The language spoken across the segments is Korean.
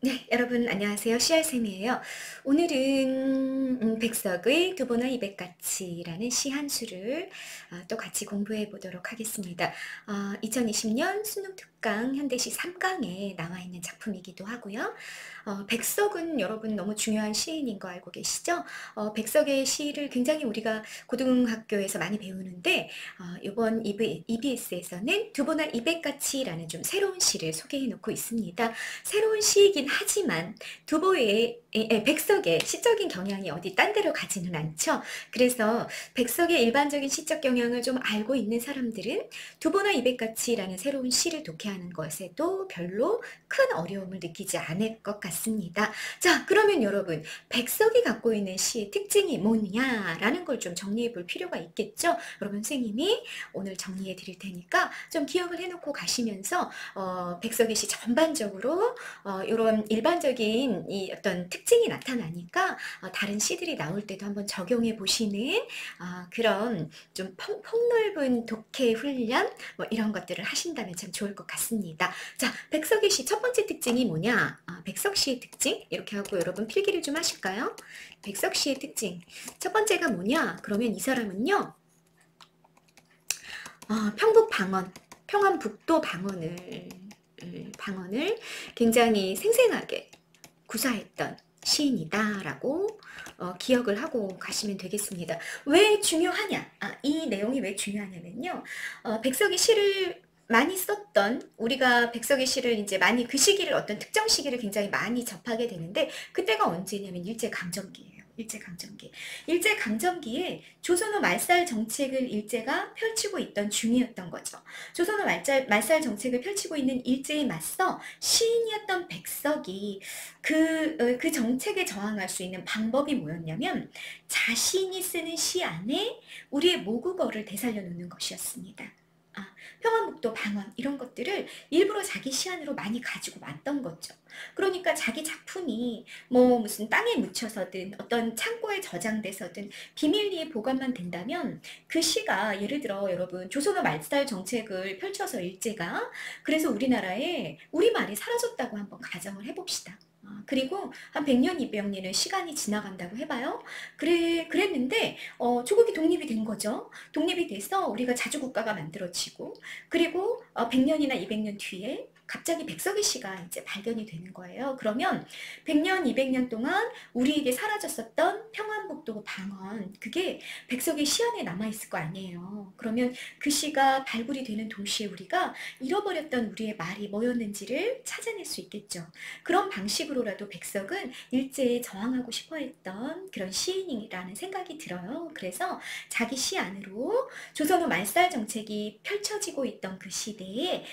네, 여러분 안녕하세요. 씨알쌤이에요. 오늘은 백석의 두보나 이백가치라는 시 한 수를 또 같이 공부해 보도록 하겠습니다. 2020년 수능 특강 현대시 3강에 나와 있는 작품이기도 하고요. 백석은 여러분 너무 중요한 시인인 거 알고 계시죠? 백석의 시를 굉장히 우리가 고등학교에서 많이 배우는데 이번 EBS에서는 두보나 이백가치라는 좀 새로운 시를 소개해 놓고 있습니다. 새로운 시이긴 하지만 백석의 시적인 경향이 어디 딴 데로 가지는 않죠. 그래서 백석의 일반적인 시적 경향을 좀 알고 있는 사람들은 두보나 이백가치라는 새로운 시를 독해하는 것에도 별로 큰 어려움을 느끼지 않을 것 같습니다. 자, 그러면 여러분, 백석이 갖고 있는 시의 특징이 뭐냐라는 걸 좀 정리해 볼 필요가 있겠죠. 여러분, 선생님이 오늘 정리해 드릴 테니까 좀 기억을 해놓고 가시면서 백석의 시 전반적으로 이런 일반적인 이 어떤 특징이 나타나니까 다른 시들이 나올 때도 한번 적용해 보시는 그런 좀 폭넓은 독해 훈련 뭐 이런 것들을 하신다면 참 좋을 것 같습니다. 자, 백석의 시 첫 번째 특징이 뭐냐? 백석 시의 특징 이렇게 하고 여러분 필기를 좀 하실까요? 백석 시의 특징 첫 번째가 뭐냐? 그러면 이 사람은요. 평북 방언, 평안북도 방언을 굉장히 생생하게 구사했던 시인이다라고 기억을 하고 가시면 되겠습니다. 왜 중요하냐? 이 내용이 왜 중요하냐면요. 백석이 시를 많이 썼던 우리가 백석의 시를 이제 많이 그 시기를 어떤 특정 시기를 굉장히 많이 접하게 되는데 그때가 언제냐면 일제강점기예요. 일제강점기. 일제강점기에 조선어 말살 정책을 일제가 펼치고 있던 중이었던 거죠. 조선어 말살 정책을 펼치고 있는 일제에 맞서 시인이었던 백석이 그 정책에 저항할 수 있는 방법이 뭐였냐면 자신이 쓰는 시 안에 우리의 모국어를 되살려 놓는 것이었습니다. 평안북도 방언 이런 것들을 일부러 자기 시 안으로 많이 가지고 왔던 거죠. 그러니까 자기 작품이 뭐 무슨 땅에 묻혀서든 어떤 창고에 저장돼서든 비밀리에 보관만 된다면 그 시가 예를 들어 여러분 조선어 말살 정책을 펼쳐서 일제가 그래서 우리나라에 우리말이 사라졌다고 한번 가정을 해봅시다. 그리고 한 100년, 200년의 시간이 지나간다고 해봐요. 그랬는데, 조국이 독립이 된 거죠. 독립이 돼서 우리가 자주국가가 만들어지고, 그리고 100년이나 200년 뒤에 갑자기 백석이 시가 이제 발견이 되는 거예요. 그러면 100년, 200년 동안 우리에게 사라졌었던 평안북도 방언, 그게 백석의 시 안에 남아있을 거 아니에요. 그러면 그 시가 발굴이 되는 동시에 우리가 잃어버렸던 우리의 말이 뭐였는지를 찾아낼 수 있겠죠. 그런 방식으로라도 백석은 일제에 저항하고 싶어 했던 그런 시인이라는 생각이 들어요. 그래서 자기 시 안으로 조선어 말살 정책이 펼쳐지고 있던 그 시대에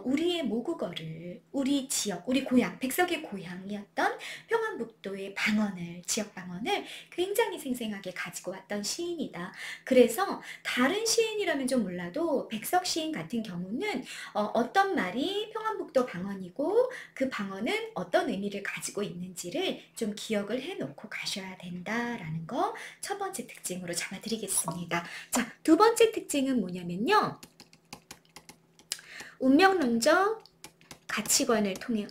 우리의 모국어를 우리 지역, 우리 고향, 백석의 고향이었던 평안북도의 방언을, 지역 방언을 굉장히 생생하게 가지고 왔던 시인이다. 그래서 다른 시인이라면 좀 몰라도 백석 시인 같은 경우는 어떤 말이 평안북도 방언이고 그 방언은 어떤 의미를 가지고 있는지를 좀 기억을 해놓고 가셔야 된다라는 거 첫 번째 특징으로 잡아드리겠습니다. 자, 두 번째 특징은 뭐냐면요. 운명론적 가치관을 통해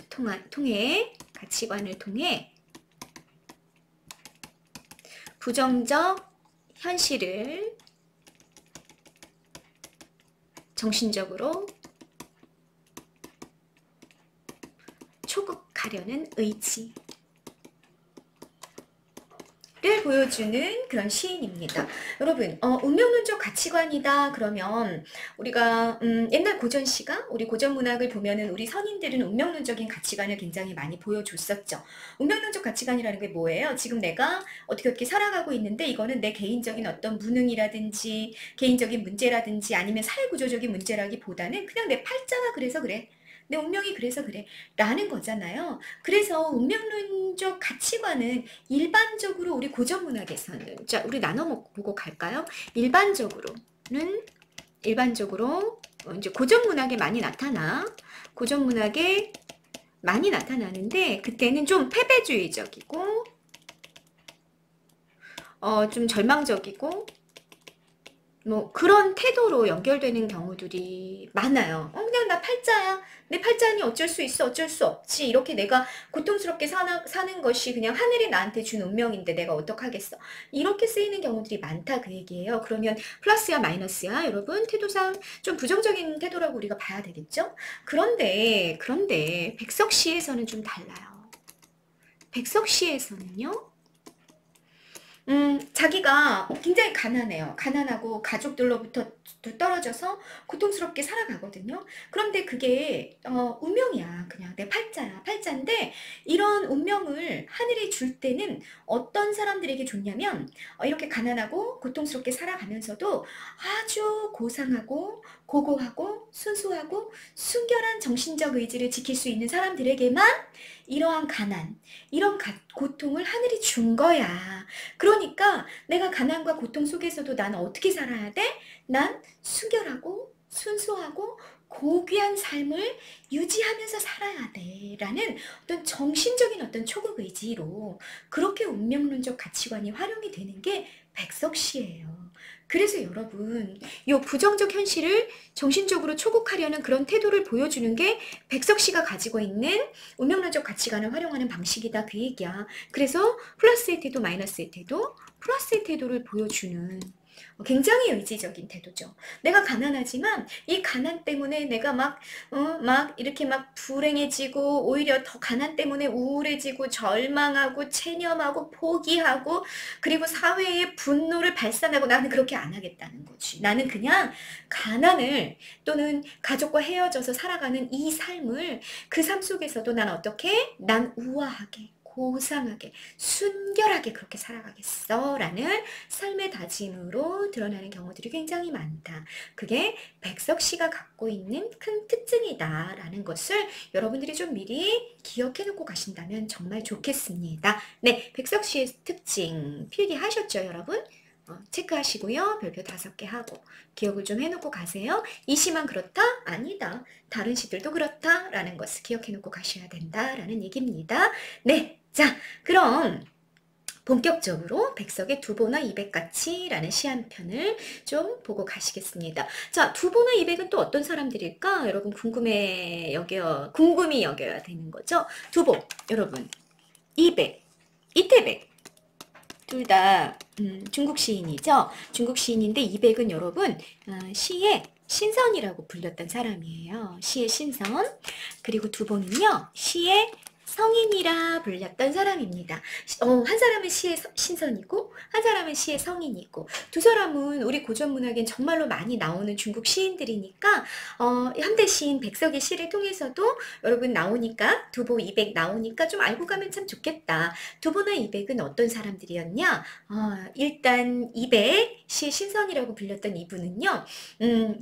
부정적 현실을 정신적으로 초극하려는 의지를 보여주는 그런 시인입니다. 여러분, 운명론적 가치관이다 그러면 우리가 옛날 고전시가 우리 고전 문학을 보면은 우리 선인들은 운명론적인 가치관을 굉장히 많이 보여줬었죠. 운명론적 가치관이라는 게 뭐예요? 지금 내가 어떻게 살아가고 있는데 이거는 내 개인적인 어떤 무능이라든지 개인적인 문제라든지 아니면 사회구조적인 문제라기보다는 그냥 내 팔자가 그래서 그래. 내 운명이 그래서 그래 라는 거잖아요. 그래서 운명론적 가치관은 일반적으로 우리 고전문학에서는 자 우리 나눠보고 갈까요? 일반적으로 이제 고전문학에 많이 나타나는데 그때는 좀 패배주의적이고 좀 절망적이고 뭐 그런 태도로 연결되는 경우들이 많아요. 그냥 나 팔자야. 내 팔자니 어쩔 수 있어, 어쩔 수 없지. 이렇게 내가 고통스럽게 사는 것이 그냥 하늘이 나한테 준 운명인데 내가 어떡하겠어. 이렇게 쓰이는 경우들이 많다 그 얘기예요. 그러면 플러스야 마이너스야 여러분? 태도상 좀 부정적인 태도라고 우리가 봐야 되겠죠? 그런데 백석시에서는 좀 달라요. 백석시에서는요. 자기가 굉장히 가난해요. 가난하고 가족들로부터 떨어져서 고통스럽게 살아가거든요. 그런데 그게 운명이야. 그냥 내 팔자야. 팔자인데 이런 운명을 하늘이 줄 때는 어떤 사람들에게 줬냐면 이렇게 가난하고 고통스럽게 살아가면서도 아주 고상하고 고고하고 순수하고 순결한 정신적 의지를 지킬 수 있는 사람들에게만 이러한 가난, 이런 고통을 하늘이 준 거야. 그러니까 내가 가난과 고통 속에서도 나는 어떻게 살아야 돼? 난 순결하고 순수하고 고귀한 삶을 유지하면서 살아야 돼 라는 어떤 정신적인 어떤 초국 의지로 그렇게 운명론적 가치관이 활용이 되는 게 백석시예요. 그래서 여러분 이 부정적 현실을 정신적으로 초국하려는 그런 태도를 보여주는 게 백석시가 가지고 있는 운명론적 가치관을 활용하는 방식이다 그 얘기야. 그래서 플러스의 태도 마이너스의 태도 플러스의 태도를 보여주는 굉장히 의지적인 태도죠. 내가 가난하지만 이 가난 때문에 내가 막 이렇게 막 불행해지고 오히려 더 가난 때문에 우울해지고 절망하고 체념하고 포기하고 그리고 사회의 분노를 발산하고 나는 그렇게 안 하겠다는 거지. 나는 그냥 가난을 또는 가족과 헤어져서 살아가는 이 삶을 그 삶 속에서도 난 어떻게? 난 우아하게 고상하게 순결하게 그렇게 살아가겠어 라는 삶의 다짐으로 드러나는 경우들이 굉장히 많다. 그게 백석시가 갖고 있는 큰 특징이다 라는 것을 여러분들이 좀 미리 기억해 놓고 가신다면 정말 좋겠습니다. 네, 백석시의 특징 필기하셨죠 여러분? 체크하시고요. 별표 5개 하고 기억을 좀 해놓고 가세요. 이 시만 그렇다? 아니다. 다른 시들도 그렇다 라는 것을 기억해 놓고 가셔야 된다라는 얘기입니다. 네, 자 그럼 본격적으로 백석의 두보나 이백같이 라는 시 한 편을 좀 보고 가시겠습니다. 자, 두보나 이백은 또 어떤 사람들일까? 여러분 궁금히 여겨야 되는 거죠. 두보, 여러분, 이백, 이태백 둘 다 중국 시인이죠. 중국 시인인데 이백은 여러분 시의 신선이라고 불렸던 사람이에요. 시의 신선. 그리고 두보는요. 시의 성인이라 불렸던 사람입니다. 한 사람은 시의 신선이고 한 사람은 시의 성인이고 두 사람은 우리 고전문학엔 정말로 많이 나오는 중국 시인들이니까 현대 시인 백석의 시를 통해서도 여러분 나오니까 두보 이백 나오니까 좀 알고 가면 참 좋겠다. 두보나 이백은 어떤 사람들이었냐? 일단 이백 시의 신선이라고 불렸던 이분은요.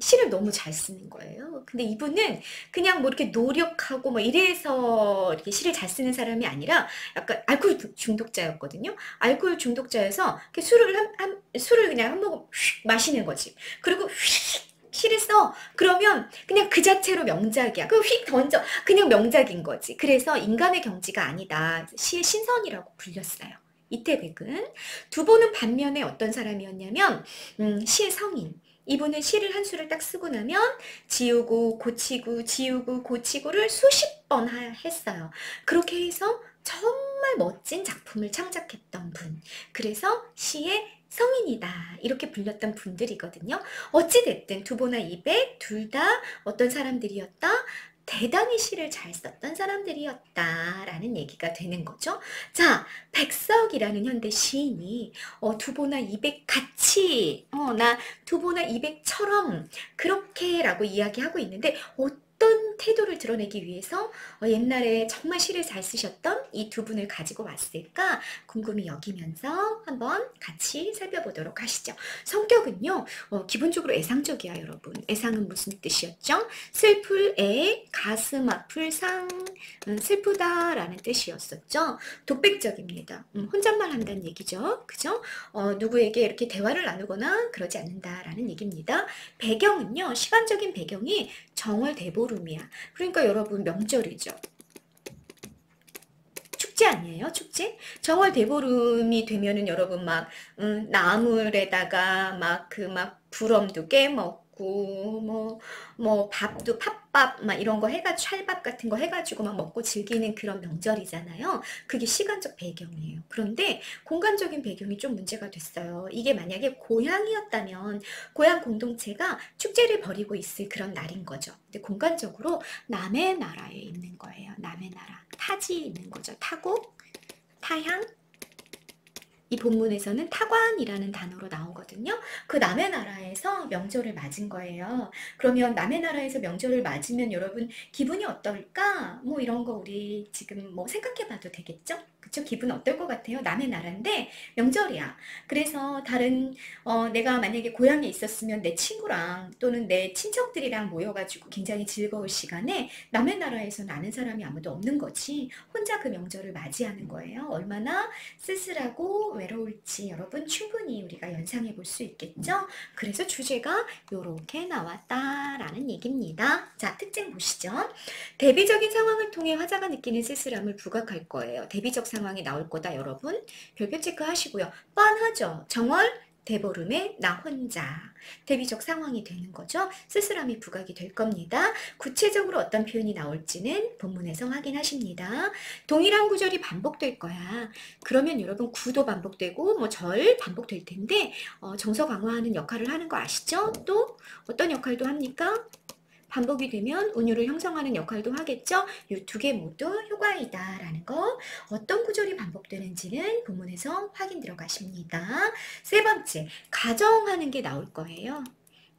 시를 너무 잘 쓰는 거예요. 근데 이분은 그냥 뭐 이렇게 노력하고 뭐 이래서 이렇게 시를 잘 쓰는 사람이 아니라 약간 알코올 중독자였거든요. 알코올 중독자여서 술을 그냥 한 모금 마시는 거지. 그리고 휙 시를 써. 그러면 그냥 그 자체로 명작이야. 그럼 휙 던져. 그냥 명작인 거지. 그래서 인간의 경지가 아니다. 시의 신선이라고 불렸어요. 이태백은. 두보는 반면에 어떤 사람이었냐면 시의 성인. 이분은 시를 한 수를 딱 쓰고 나면 지우고 고치고 지우고 고치고를 수십 번 했어요. 그렇게 해서 정말 멋진 작품을 창작했던 분. 그래서 시의 성인이다 이렇게 불렸던 분들이거든요. 어찌됐든 두보나 이백 둘 다 어떤 사람들이었다? 대단히 시를 잘 썼던 사람들이었다라는 얘기가 되는 거죠. 자, 백석이라는 현대 시인이 두보나 이백 같이 나 두보나 이백처럼 그렇게라고 이야기하고 있는데 어떤 태도를 드러내기 위해서 옛날에 정말 시를 잘 쓰셨던 이 두 분을 가지고 왔을까 궁금히 여기면서 한번 같이 살펴보도록 하시죠. 성격은요 기본적으로 애상적이야 여러분. 애상은 무슨 뜻이었죠? 슬플 애, 가슴 아플 상, 슬프다라는 뜻이었었죠. 독백적입니다. 혼잣말 한다는 얘기죠. 그죠? 누구에게 이렇게 대화를 나누거나 그러지 않는다라는 얘기입니다. 배경은요 시간적인 배경이 정월 대보름이야. 그러니까 여러분 명절이죠. 축제 아니에요? 축제? 정월 대보름이 되면은 여러분 막 나물에다가 막 부럼도 깨먹고 뭐 밥도 팥밥 막 이런 거 해가지고 찰밥 같은 거 해가지고 막 먹고 즐기는 그런 명절이잖아요. 그게 시간적 배경이에요. 그런데 공간적인 배경이 좀 문제가 됐어요. 이게 만약에 고향이었다면 고향 공동체가 축제를 벌이고 있을 그런 날인 거죠. 근데 공간적으로 남의 나라에 있는 거예요. 남의 나라. 타지에 있는 거죠. 타국, 타향. 이 본문에서는 타관이라는 단어로 나오거든요. 그 남의 나라에서 명절을 맞은 거예요. 그러면 남의 나라에서 명절을 맞으면 여러분 기분이 어떨까? 뭐 이런 거 우리 지금 뭐 생각해 봐도 되겠죠? 그쵸? 기분 어떨 것 같아요? 남의 나라인데 명절이야. 그래서 내가 만약에 고향에 있었으면 내 친구랑 또는 내 친척들이랑 모여가지고 굉장히 즐거울 시간에 남의 나라에서는 아는 사람이 아무도 없는 거지. 혼자 그 명절을 맞이하는 거예요. 얼마나 쓸쓸하고 외로울지 여러분 충분히 우리가 연상해 볼 수 있겠죠? 그래서 주제가 요렇게 나왔다라는 얘기입니다. 자, 특징 보시죠. 대비적인 상황을 통해 화자가 느끼는 쓸쓸함을 부각할 거예요. 대비적 상황이 나올 거다 여러분. 별표 체크하시고요. 뻔하죠. 정월 대보름에 나 혼자. 대비적 상황이 되는 거죠. 쓸쓸함이 부각이 될 겁니다. 구체적으로 어떤 표현이 나올지는 본문에서 확인하십니다. 동일한 구절이 반복될 거야. 그러면 여러분 구도 반복되고 뭐 절 반복될 텐데 정서 강화하는 역할을 하는 거 아시죠? 또 어떤 역할도 합니까? 반복이 되면 운율을 형성하는 역할도 하겠죠. 이 두 개 모두 효과이다라는 거. 어떤 구절이 반복되는지는 본문에서 확인 들어가십니다. 세 번째, 가정하는 게 나올 거예요.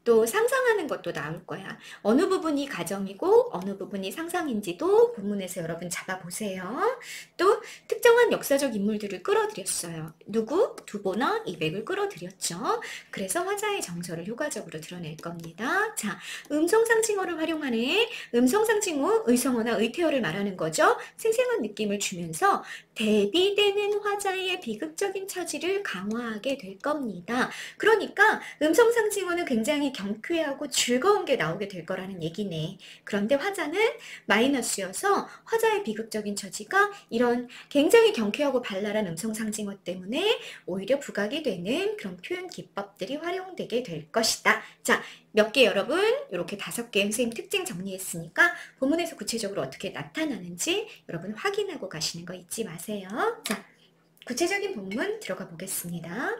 또 상상하는 것도 나올 거야. 어느 부분이 가정이고 어느 부분이 상상인지도 본문에서 여러분 잡아보세요. 또 특정한 역사적 인물들을 끌어들였어요. 누구? 두보나 이백을 끌어들였죠. 그래서 화자의 정서를 효과적으로 드러낼 겁니다. 자, 음성상징어를 활용하네. 음성상징어, 의성어나 의태어를 말하는 거죠. 생생한 느낌을 주면서 대비되는 화자의 비극적인 처지를 강화하게 될 겁니다. 그러니까 음성상징어는 굉장히 경쾌하고 즐거운 게 나오게 될 거라는 얘기네. 그런데 화자는 마이너스여서 화자의 비극적인 처지가 이런 굉장히 경쾌하고 발랄한 음성상징어 때문에 오히려 부각이 되는 그런 표현 기법들이 활용되게 될 것이다. 자, 몇 개 여러분 이렇게 5개 선생님 특징 정리했으니까 본문에서 구체적으로 어떻게 나타나는지 여러분 확인하고 가시는 거 잊지 마세요. 자, 구체적인 본문 들어가 보겠습니다.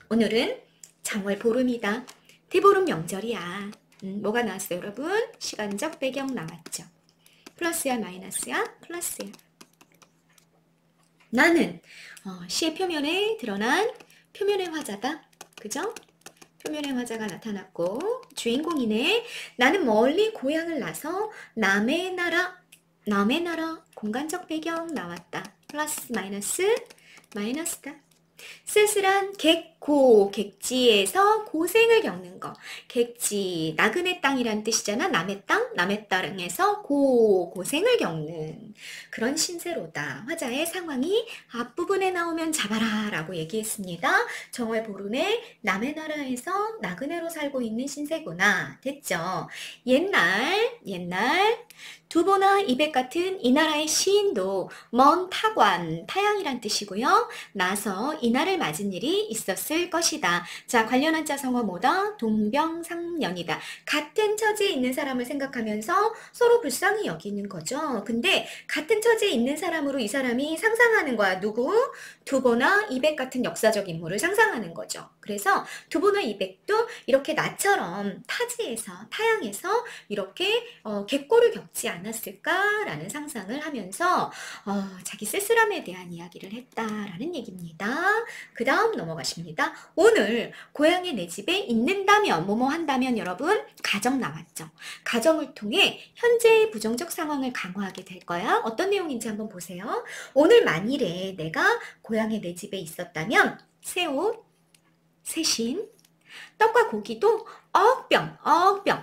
오늘은 정월 보름이다. 대보름 명절이야. 뭐가 나왔어요 여러분? 시간적 배경 나왔죠. 플러스야 마이너스야? 플러스야. 나는 시의 표면에 드러난 표면의 화자다. 그죠? 표면의 화자가 나타났고 주인공이네. 나는 멀리 고향을 나서 남의 나라 공간적 배경 나왔다. 플러스 마이너스 마이너스다. 쓸쓸한 객지에서 고생을 겪는 거. 객지, 나그네 땅이란 뜻이잖아. 남의 땅에서 고생을 겪는 그런 신세로다. 화자의 상황이 앞부분에 나오면 잡아라 라고 얘기했습니다. 정월 보름에 남의 나라에서 나그네로 살고 있는 신세구나. 됐죠? 옛날 두보나 이백 같은 이 나라의 시인도 먼 타양이란 뜻이고요. 나서 이날을 맞은 일이 있었을 것이다. 자, 관련 한자 성어 뭐다? 동병상련이다. 같은 처지에 있는 사람을 생각하면서 서로 불쌍히 여기는 거죠. 근데 같은 처지에 있는 사람으로 이 사람이 상상하는 거야. 누구? 두보나 이백 같은 역사적 인물을 상상하는 거죠. 그래서 두보나 이백도 이렇게 나처럼 타양에서 이렇게 객고를 겪지 않았을까라는 상상을 하면서 자기 쓸쓸함에 대한 이야기를 했다라는 얘기입니다. 그 다음 넘어가십니다. 오늘 고향에 내 집에 있는다면 뭐뭐 한다면 여러분 가정 나왔죠. 가정을 통해 현재의 부정적 상황을 강화하게 될 거야. 어떤 내용인지 한번 보세요. 오늘 만일에 내가 고향에 내 집에 있었다면 새 옷, 새신, 떡과 고기도 억병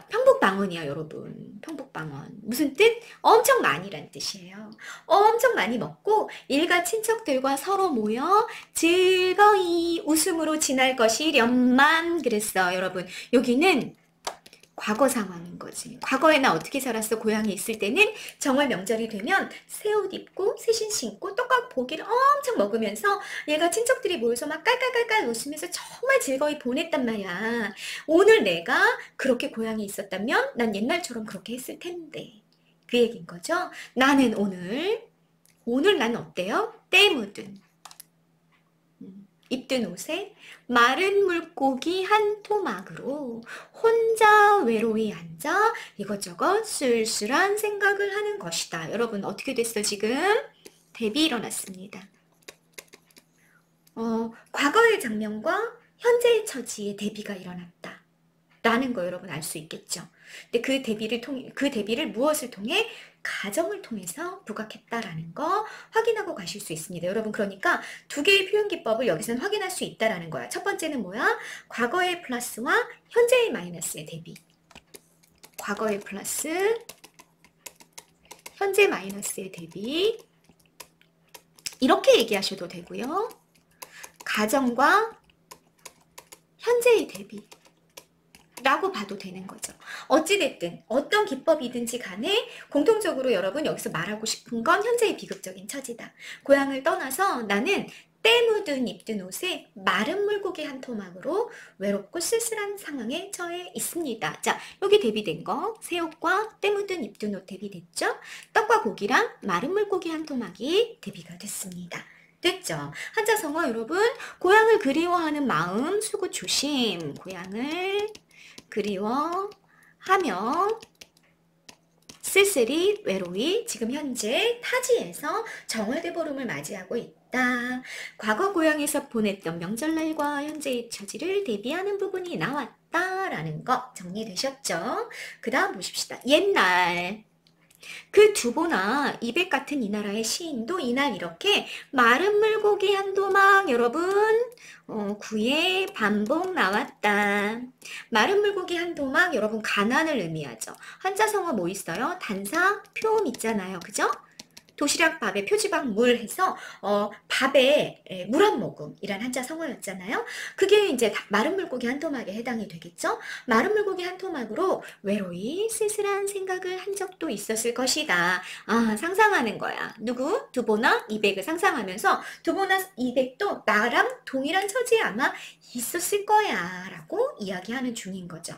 평복방언이야 여러분. 평복방언 무슨 뜻? 엄청 많이란 뜻이에요. 엄청 많이 먹고 일가 친척들과 서로 모여 즐거이 웃음으로 지날 것이련만 그랬어 여러분. 여기는 과거 상황인 거지. 과거에 나 어떻게 살았어? 고향에 있을 때는 정월 명절이 되면 새 옷 입고 새신 신고 떡밥 고기를 엄청 먹으면서 얘가 친척들이 모여서 막 깔깔깔깔 웃으면서 정말 즐거이 보냈단 말이야. 오늘 내가 그렇게 고향에 있었다면 난 옛날처럼 그렇게 했을 텐데. 그 얘기인 거죠. 나는 오늘 나는 어때요? 때 묻은 입든 옷에 마른 물고기 한 토막으로 혼자 외로이 앉아 이것저것 쓸쓸한 생각을 하는 것이다. 여러분 어떻게 됐어 지금? 대비 일어났습니다. 과거의 장면과 현재의 처지의 대비가 일어났다. 라는 거 여러분 알 수 있겠죠. 근데 그 대비를 무엇을 통해? 가정을 통해서 부각했다라는 거 확인하고 가실 수 있습니다. 여러분 그러니까 두 개의 표현 기법을 여기서는 확인할 수 있다라는 거야. 첫 번째는 뭐야? 과거의 플러스와 현재의 마이너스의 대비. 과거의 플러스, 현재 마이너스의 대비. 이렇게 얘기하셔도 되고요. 가정과 현재의 대비. 라고 봐도 되는 거죠. 어찌됐든 어떤 기법이든지 간에 공통적으로 여러분 여기서 말하고 싶은 건 현재의 비극적인 처지다. 고향을 떠나서 나는 때 묻은 입든 옷에 마른 물고기 한 토막으로 외롭고 쓸쓸한 상황에 처해 있습니다. 자, 여기 대비된 거 새옷과 때 묻은 입든 옷 대비됐죠? 떡과 고기랑 마른 물고기 한 토막이 대비가 됐습니다. 됐죠? 한자성어 여러분 고향을 그리워하는 마음 수고 조심. 고향을 그리워하며 쓸쓸히 외로이 지금 현재 타지에서 정월대보름을 맞이하고 있다. 과거 고향에서 보냈던 명절날과 현재의 처지를 대비하는 부분이 나왔다라는 거 정리되셨죠? 그 다음 보십시다. 옛날 그 두보나 이백 같은 이 나라의 시인도 이날 이렇게 마른 물고기 한 도막 여러분 구에 반복 나왔다. 마른 물고기 한 도막 여러분 가난을 의미하죠. 한자성어 뭐 있어요? 단사 표음 있잖아요. 그죠? 도시락 밥에 표지밥 물 해서 밥에 물 한 모금이란 한자 성어였잖아요. 그게 이제 마른 물고기 한 토막에 해당이 되겠죠. 마른 물고기 한 토막으로 외로이 쓸쓸한 생각을 한 적도 있었을 것이다. 아, 상상하는 거야. 누구? 두보나 이백을 상상하면서 두보나 이백도 나랑 동일한 처지에 아마 있었을 거야 라고 이야기하는 중인 거죠.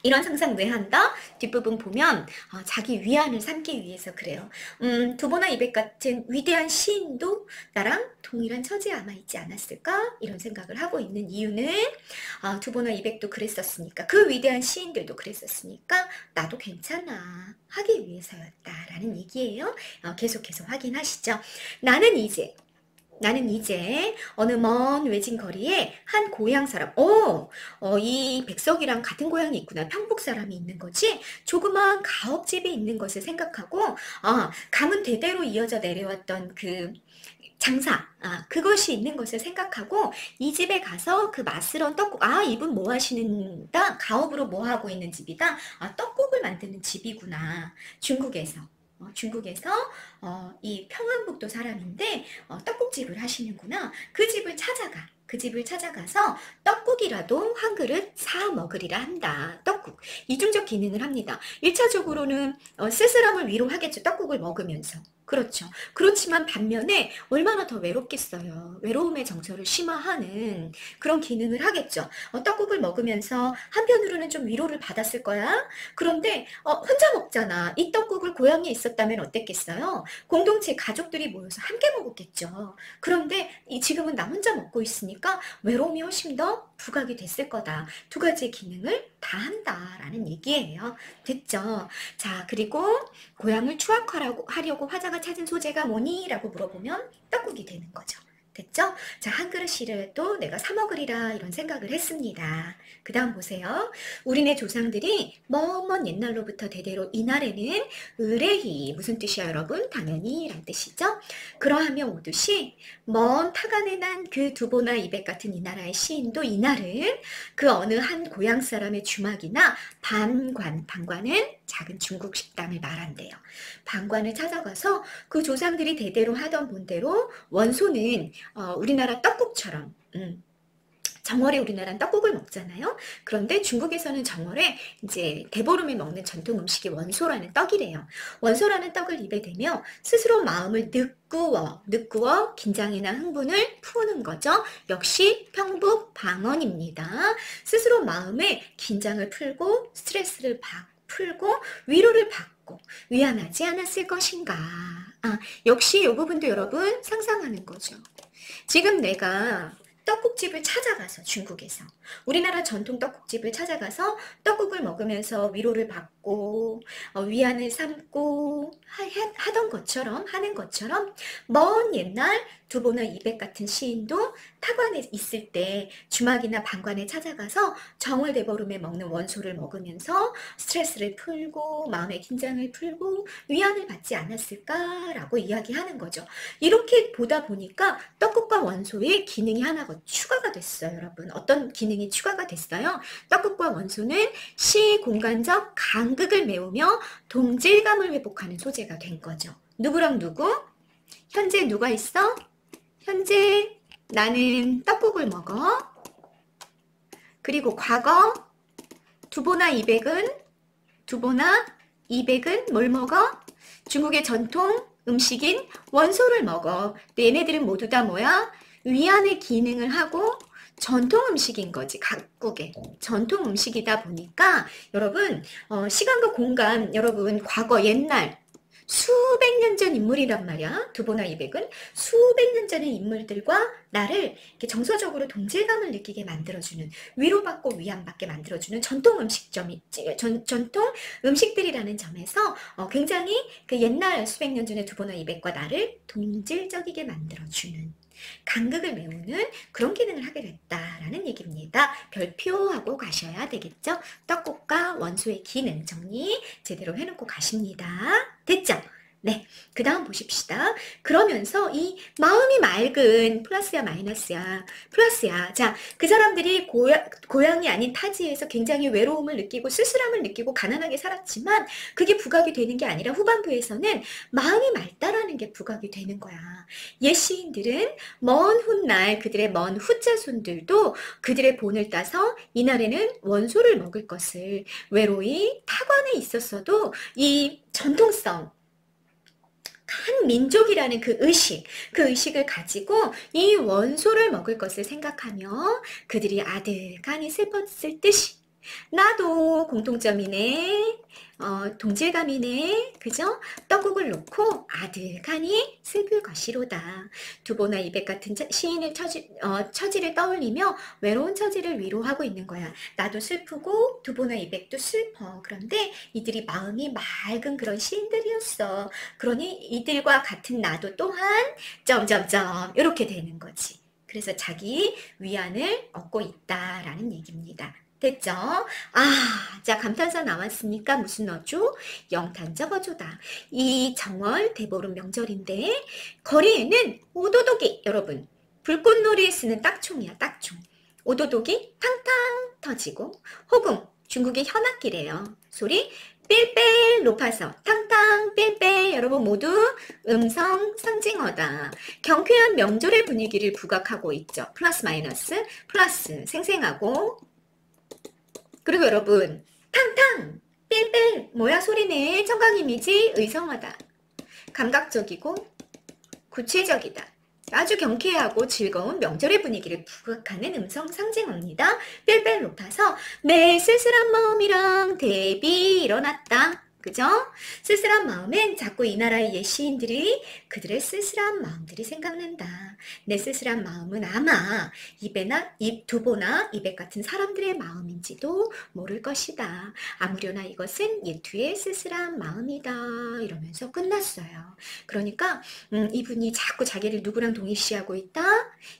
이런 상상 왜 한다? 뒷부분 보면 자기 위안을 삼기 위해서 그래요. 두보나 이백 같은 위대한 시인도 나랑 동일한 처지에 아마 있지 않았을까? 이런 생각을 하고 있는 이유는 두보나 이백도 그랬었으니까 그 위대한 시인들도 그랬었으니까 나도 괜찮아 하기 위해서였다라는 얘기예요. 계속해서 확인하시죠. 나는 이제 어느 먼 외진 거리에 한 고향 사람, 이 백석이랑 같은 고향이 있구나. 평북 사람이 있는 거지. 조그마한 가업집이 있는 것을 생각하고, 가문 대대로 이어져 내려왔던 그 장사, 그것이 있는 것을 생각하고 이 집에 가서 그 맛스러운 떡국, 이분 뭐 하시는다? 가업으로 뭐 하고 있는 집이다? 떡국을 만드는 집이구나. 중국에서 이 평안북도 사람인데 떡국집을 하시는구나. 그 집을 찾아가서 떡국이라도 한 그릇 사 먹으리라 한다. 떡국. 이중적 기능을 합니다. 1차적으로는 쓸쓸함을 위로하겠죠. 떡국을 먹으면서. 그렇죠. 그렇지만 반면에 얼마나 더 외롭겠어요. 외로움의 정서를 심화하는 그런 기능을 하겠죠. 떡국을 먹으면서 한편으로는 좀 위로를 받았을 거야. 그런데 혼자 먹잖아. 이 떡국을 고향에 있었다면 어땠겠어요? 공동체 가족들이 모여서 함께 먹었겠죠. 그런데 지금은 나 혼자 먹고 있으니까 외로움이 훨씬 더 부각이 됐을 거다. 두 가지의 기능을 다 한다라는 얘기예요. 됐죠? 자, 그리고 고향을 추억하려고 화자가 찾은 소재가 뭐니? 라고 물어보면 떡국이 되는 거죠. 됐죠? 자, 한 그릇이라도 내가 사 먹으리라 이런 생각을 했습니다. 그 다음 보세요. 우리네 조상들이 먼 옛날로부터 대대로 이날에는 의례히 무슨 뜻이야 여러분? 당연히 란 뜻이죠. 그러하며 오듯이 먼 타간에 난 그 두보나 이백 같은 이 나라의 시인도 이날은 그 어느 한 고향 사람의 주막이나 방관은 작은 중국 식당을 말한대요. 방관을 찾아가서 그 조상들이 대대로 하던 본대로 원소는 우리나라 떡국처럼 정월에 우리나라는 떡국을 먹잖아요. 그런데 중국에서는 정월에 이제 대보름에 먹는 전통 음식이 원소라는 떡이래요. 원소라는 떡을 입에 대며 스스로 마음을 느꾸어 긴장이나 흥분을 푸는 거죠. 역시 평북 방언입니다. 스스로 마음의 긴장을 풀고 스트레스를 풀고 위로를 받고 위안하지 않았을 것인가. 역시 이 부분도 여러분 상상하는 거죠. 지금 내가 떡국집을 찾아가서 중국에서 우리나라 전통 떡국집을 찾아가서 떡국을 먹으면서 위로를 받고 위안을 삼고 하는 것처럼 먼 옛날 두보나 이백 같은 시인도 타관에 있을 때 주막이나 방관에 찾아가서 정월대보름에 먹는 원소를 먹으면서 스트레스를 풀고 마음의 긴장을 풀고 위안을 받지 않았을까라고 이야기하는 거죠. 이렇게 보다 보니까 떡국과 원소의 기능이 하나가 추가가 됐어요, 여러분. 어떤 기능이 추가가 됐어요? 떡국과 원소는 시공간적 간극을 메우며 동질감을 회복하는 소재가 된 거죠. 누구랑 누구? 현재 누가 있어? 현재 나는 떡국을 먹어. 그리고 과거 두보나 이백은 뭘 먹어? 중국의 전통 음식인 원소를 먹어. 얘네들은 모두 다 뭐야? 위안의 기능을 하고 전통 음식인 거지. 각국의 전통 음식이다 보니까 여러분 시간과 공간 여러분 과거 옛날 수백 년 전 인물이란 말이야. 두보나 이백은 수백 년 전의 인물들과 나를 이렇게 정서적으로 동질감을 느끼게 만들어주는 위로받고 위안받게 만들어주는 전통 전통 음식들이라는 점에서 굉장히 그 옛날 수백 년 전의 두보나 이백과 나를 동질적이게 만들어주는 간극을 메우는 그런 기능을 하게 됐다라는 얘기입니다. 별표하고 가셔야 되겠죠? 떡국과 원소의 기능 정리 제대로 해놓고 가십니다. 됐죠? 네, 그 다음 보십시다. 그러면서 이 마음이 맑은 플러스야 마이너스야 플러스야. 자, 그 사람들이 고향이 아닌 타지에서 굉장히 외로움을 느끼고 쓸쓸함을 느끼고 가난하게 살았지만 그게 부각이 되는 게 아니라 후반부에서는 마음이 맑다라는 게 부각이 되는 거야. 옛 시인들은 먼 훗날 그들의 먼 후자손들도 그들의 본을 따서 이날에는 원소를 먹을 것을 외로이 타관에 있었어도 이 전통성 한 민족이라는 그 의식을 가지고 이 원소를 먹을 것을 생각하며 그들이 아득하니 슬펐을 듯이 나도 공통점이네. 동질감이네. 그죠? 떡국을 놓고 아득하니 슬플 것이로다. 두보나 이백 같은 시인의 처지를 떠올리며 외로운 처지를 위로하고 있는 거야. 나도 슬프고 두보나 이백도 슬퍼. 그런데 이들이 마음이 맑은 그런 시인들이었어. 그러니 이들과 같은 나도 또한 점점점 이렇게 되는 거지. 그래서 자기 위안을 얻고 있다라는 얘기입니다. 됐죠? 자, 감탄사 나왔으니까 무슨 어조? 영탄 적어조다. 이 정월 대보름 명절인데 거리에는 오도독이 여러분 불꽃놀이에 쓰는 딱총이야, 딱총. 오도독이 탕탕 터지고 호궁 중국의 현악기래요. 소리 삘삘 높아서 탕탕 삘삘 여러분 모두 음성 상징어다. 경쾌한 명절의 분위기를 부각하고 있죠. 플러스 마이너스 플러스 생생하고 그리고 여러분 탕탕 삘삘 뭐야 소리네 청각이미지 의성하다. 감각적이고 구체적이다. 아주 경쾌하고 즐거운 명절의 분위기를 부각하는 음성 상징어입니다. 삘삘 높아서 내 쓸쓸한 마음이랑 대비 일어났다. 그죠? 쓸쓸한 마음엔 자꾸 이 나라의 옛 시인들이 그들의 쓸쓸한 마음들이 생각난다. 내 쓸쓸한 마음은 아마 두보나 이백 같은 사람들의 마음인지도 모를 것이다. 아무려나 이것은 예투의 쓸쓸한 마음이다. 이러면서 끝났어요. 그러니까 이분이 자꾸 자기를 누구랑 동일시하고 있다?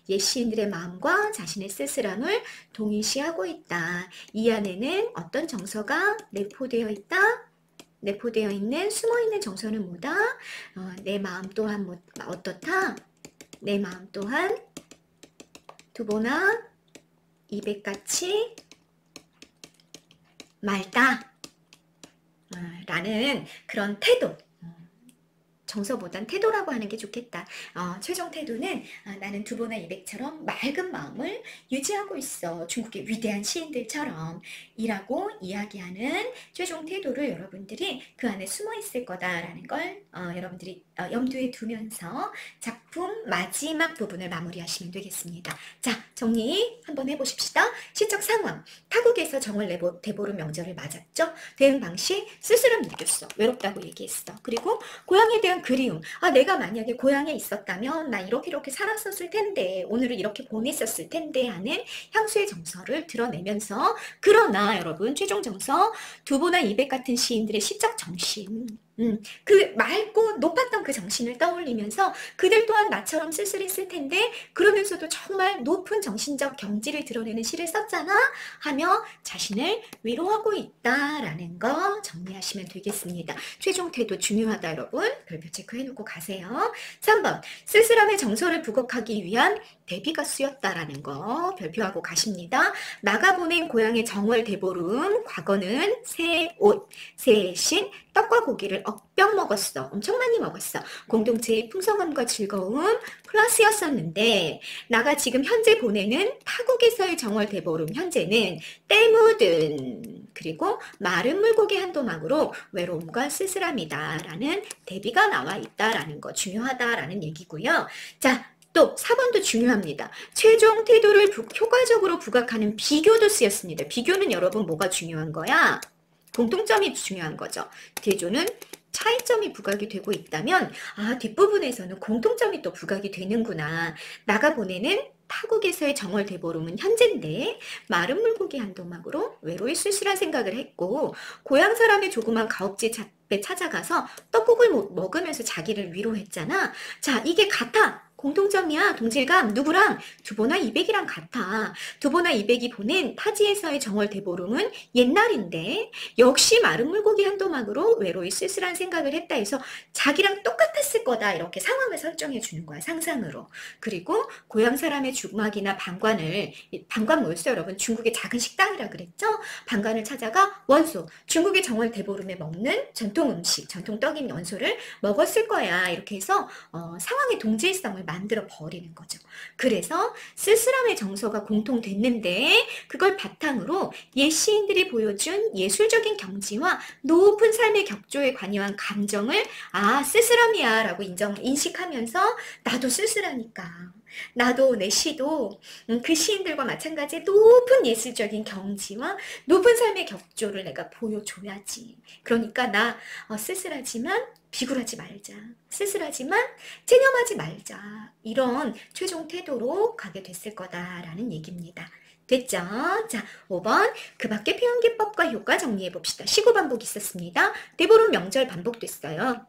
옛 시인들의 마음과 자신의 쓸쓸함을 동일시하고 있다. 이 안에는 어떤 정서가 내포되어 있다? 내포되어 있는 숨어있는 정서는 뭐다? 내 마음 또한 어떻다? 내 마음 또한 두보나 이백같이 맑다 라는 그런 태도 정서보단 태도라고 하는 게 좋겠다. 최종 태도는 나는 두보나 이백처럼 맑은 마음을 유지하고 있어. 중국의 위대한 시인들처럼 이라고 이야기하는 최종 태도를 여러분들이 그 안에 숨어 있을 거다라는 걸 여러분들이 염두에 두면서 작품 마지막 부분을 마무리하시면 되겠습니다. 자, 정리 한번 해보십시다. 시적 상황, 타국에서 정월 대보름 명절을 맞았죠. 대응 방식, 쓸쓸함 느꼈어. 외롭다고 얘기했어. 그리고 고향에 대한 그리움. 내가 만약에 고향에 있었다면 나 이렇게 살았었을 텐데, 오늘을 이렇게 보냈었을 텐데 하는 향수의 정서를 드러내면서, 그러나 여러분 최종 정서 두보나 이백 같은 시인들의 시적 정신, 그 맑고 높았던 그 정신을 떠올리면서 그들 또한 나처럼 쓸쓸했을 텐데 그러면서도 정말 높은 정신적 경지를 드러내는 시를 썼잖아 하며 자신을 위로하고 있다라는 거 정리하시면 되겠습니다. 최종 태도 중요하다 여러분. 별표 체크해놓고 가세요. 3번 쓸쓸함의 정서를 부각하기 위한 대비가 쓰였다라는 거 별표하고 가십니다. 나가보낸 고향의 정월 대보름, 과거는 새 옷, 새 신, 떡과 고기를 억병 먹었어. 엄청 많이 먹었어. 공동체의 풍성함과 즐거움 플러스였었는데 나가 지금 현재 보내는 타국에서의 정월 대보름 현재는 때 묻은 그리고 마른 물고기 한 도막으로 외로움과 쓸쓸함이다 라는 대비가 나와 있다라는 거 중요하다라는 얘기고요. 자, 또 4번도 중요합니다. 최종 태도를 효과적으로 부각하는 비교도 쓰였습니다. 비교는 여러분 뭐가 중요한 거야? 공통점이 중요한 거죠. 대조는 차이점이 부각이 되고 있다면 뒷부분에서는 공통점이 또 부각이 되는구나. 나가 보내는 타국에서의 정월 대보름은 현재인데 마른 물고기 한 도막으로 외로이 쓸쓸한 생각을 했고 고향 사람의 조그만 가옥집 앞에 찾아가서 떡국을 먹으면서 자기를 위로했잖아. 자, 이게 같아. 공통점이야. 동질감 누구랑? 두보나 이백이랑 같아. 두보나 이백이 보낸 타지에서의 정월 대보름은 옛날인데 역시 마른 물고기 한 도막으로 외로이 쓸쓸한 생각을 했다 해서 자기랑 똑같았을 거다 이렇게 상황을 설정해 주는 거야. 상상으로. 그리고 고향 사람의 주막이나 방관 뭐였어요 여러분? 중국의 작은 식당이라 그랬죠? 방관을 찾아가 원소 중국의 정월 대보름에 먹는 전통 음식 전통 떡인 원소를 먹었을 거야. 이렇게 해서 상황의 동질성을 만들어 버리는 거죠. 그래서 쓸쓸함의 정서가 공통됐는데 그걸 바탕으로 옛 시인들이 보여준 예술적인 경지와 높은 삶의 격조에 관여한 감정을 쓸쓸함이야 라고 인식하면서 나도 쓸쓸하니까 나도 내 시도 그 시인들과 마찬가지의 높은 예술적인 경지와 높은 삶의 격조를 내가 보여줘야지. 그러니까 나 쓸쓸하지만 비굴하지 말자. 쓸쓸하지만 체념하지 말자. 이런 최종 태도로 가게 됐을 거다라는 얘기입니다. 됐죠? 자, 5번 그 밖의 표현기법과 효과 정리해 봅시다. 시구 반복 있었습니다. 대보름 명절 반복됐어요.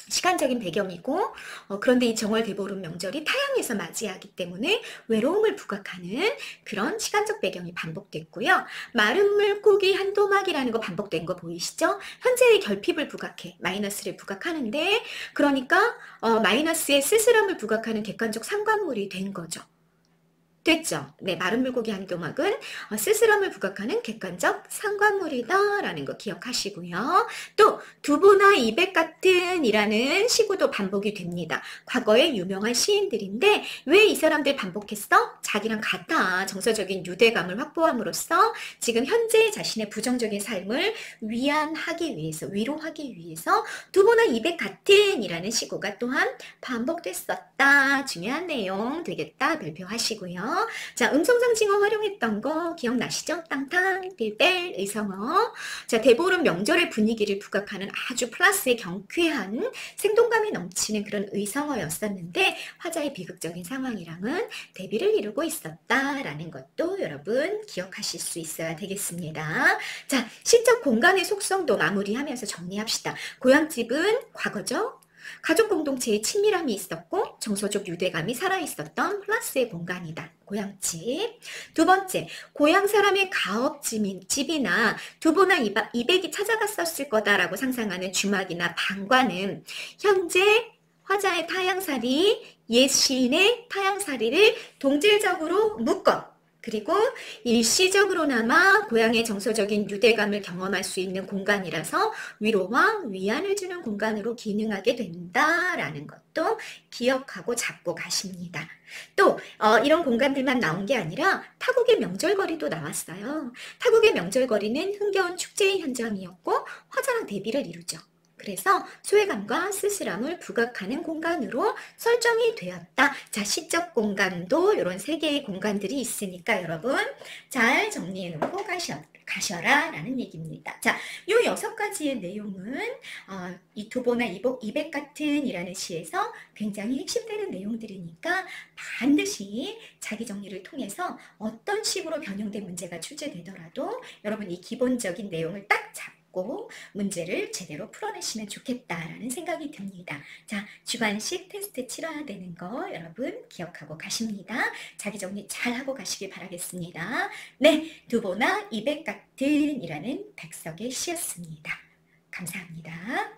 시간적인 배경이고 그런데 이 정월 대보름 명절이 타향에서 맞이하기 때문에 외로움을 부각하는 그런 시간적 배경이 반복됐고요. 마른 물고기 한 도막이라는 거 반복된 거 보이시죠? 현재의 결핍을 부각해 마이너스를 부각하는데 그러니까 마이너스의 쓸쓸함을 부각하는 객관적 상관물이 된 거죠. 됐죠? 네, 마른 물고기 한 도막은 쓸쓸함을 부각하는 객관적 상관물이다라는 거 기억하시고요. 또 두보나 이백 같은 이라는 시구도 반복이 됩니다. 과거의 유명한 시인들인데 왜 이 사람들 반복했어? 자기랑 같아. 정서적인 유대감을 확보함으로써 지금 현재 자신의 부정적인 삶을 위안하기 위해서 위로하기 위해서 두보나 이백 같은 이라는 시구가 또한 반복됐었다. 중요한 내용 되겠다. 별표하시고요. 자, 음성상징어 활용했던 거 기억나시죠? 땅탕, 빌벨, 의성어. 자, 대보름 명절의 분위기를 부각하는 아주 플러스의 경쾌한 생동감이 넘치는 그런 의성어였었는데 화자의 비극적인 상황이랑은 대비를 이루고 있었다라는 것도 여러분 기억하실 수 있어야 되겠습니다. 자, 시적 공간의 속성도 마무리하면서 정리합시다. 고향집은 과거죠? 가족 공동체의 친밀함이 있었고 정서적 유대감이 살아있었던 플러스의 공간이다. 고향집. 두 번째, 고향 사람의 가업집이나 두보나 이백이 찾아갔었을 거다라고 상상하는 주막이나 방관은 현재 화자의 타향살이 옛 시인의 타향살이를 동질적으로 묶어 그리고 일시적으로나마 고향의 정서적인 유대감을 경험할 수 있는 공간이라서 위로와 위안을 주는 공간으로 기능하게 된다라는 것도 기억하고 잡고 가십니다. 또 이런 공간들만 나온 게 아니라 타국의 명절거리도 나왔어요. 타국의 명절거리는 흥겨운 축제의 현장이었고 화자랑 대비를 이루죠. 그래서 소외감과 쓸쓸함을 부각하는 공간으로 설정이 되었다. 자, 시적 공간도 이런 세 개의 공간들이 있으니까 여러분 잘 정리해 놓고 가셔라 라는 얘기입니다. 자, 요 6가지의 내용은 이 두보나 이백 같은 이라는 시에서 굉장히 핵심되는 내용들이니까 반드시 자기 정리를 통해서 어떤 식으로 변형된 문제가 출제되더라도 여러분 이 기본적인 내용을 딱 잡고 문제를 제대로 풀어내시면 좋겠다라는 생각이 듭니다. 자, 주관식 테스트 치러야 되는 거 여러분 기억하고 가십니다. 자기 정리 잘 하고 가시길 바라겠습니다. 네, 두보나 이백 같은 이라는 백석의 시였습니다. 감사합니다.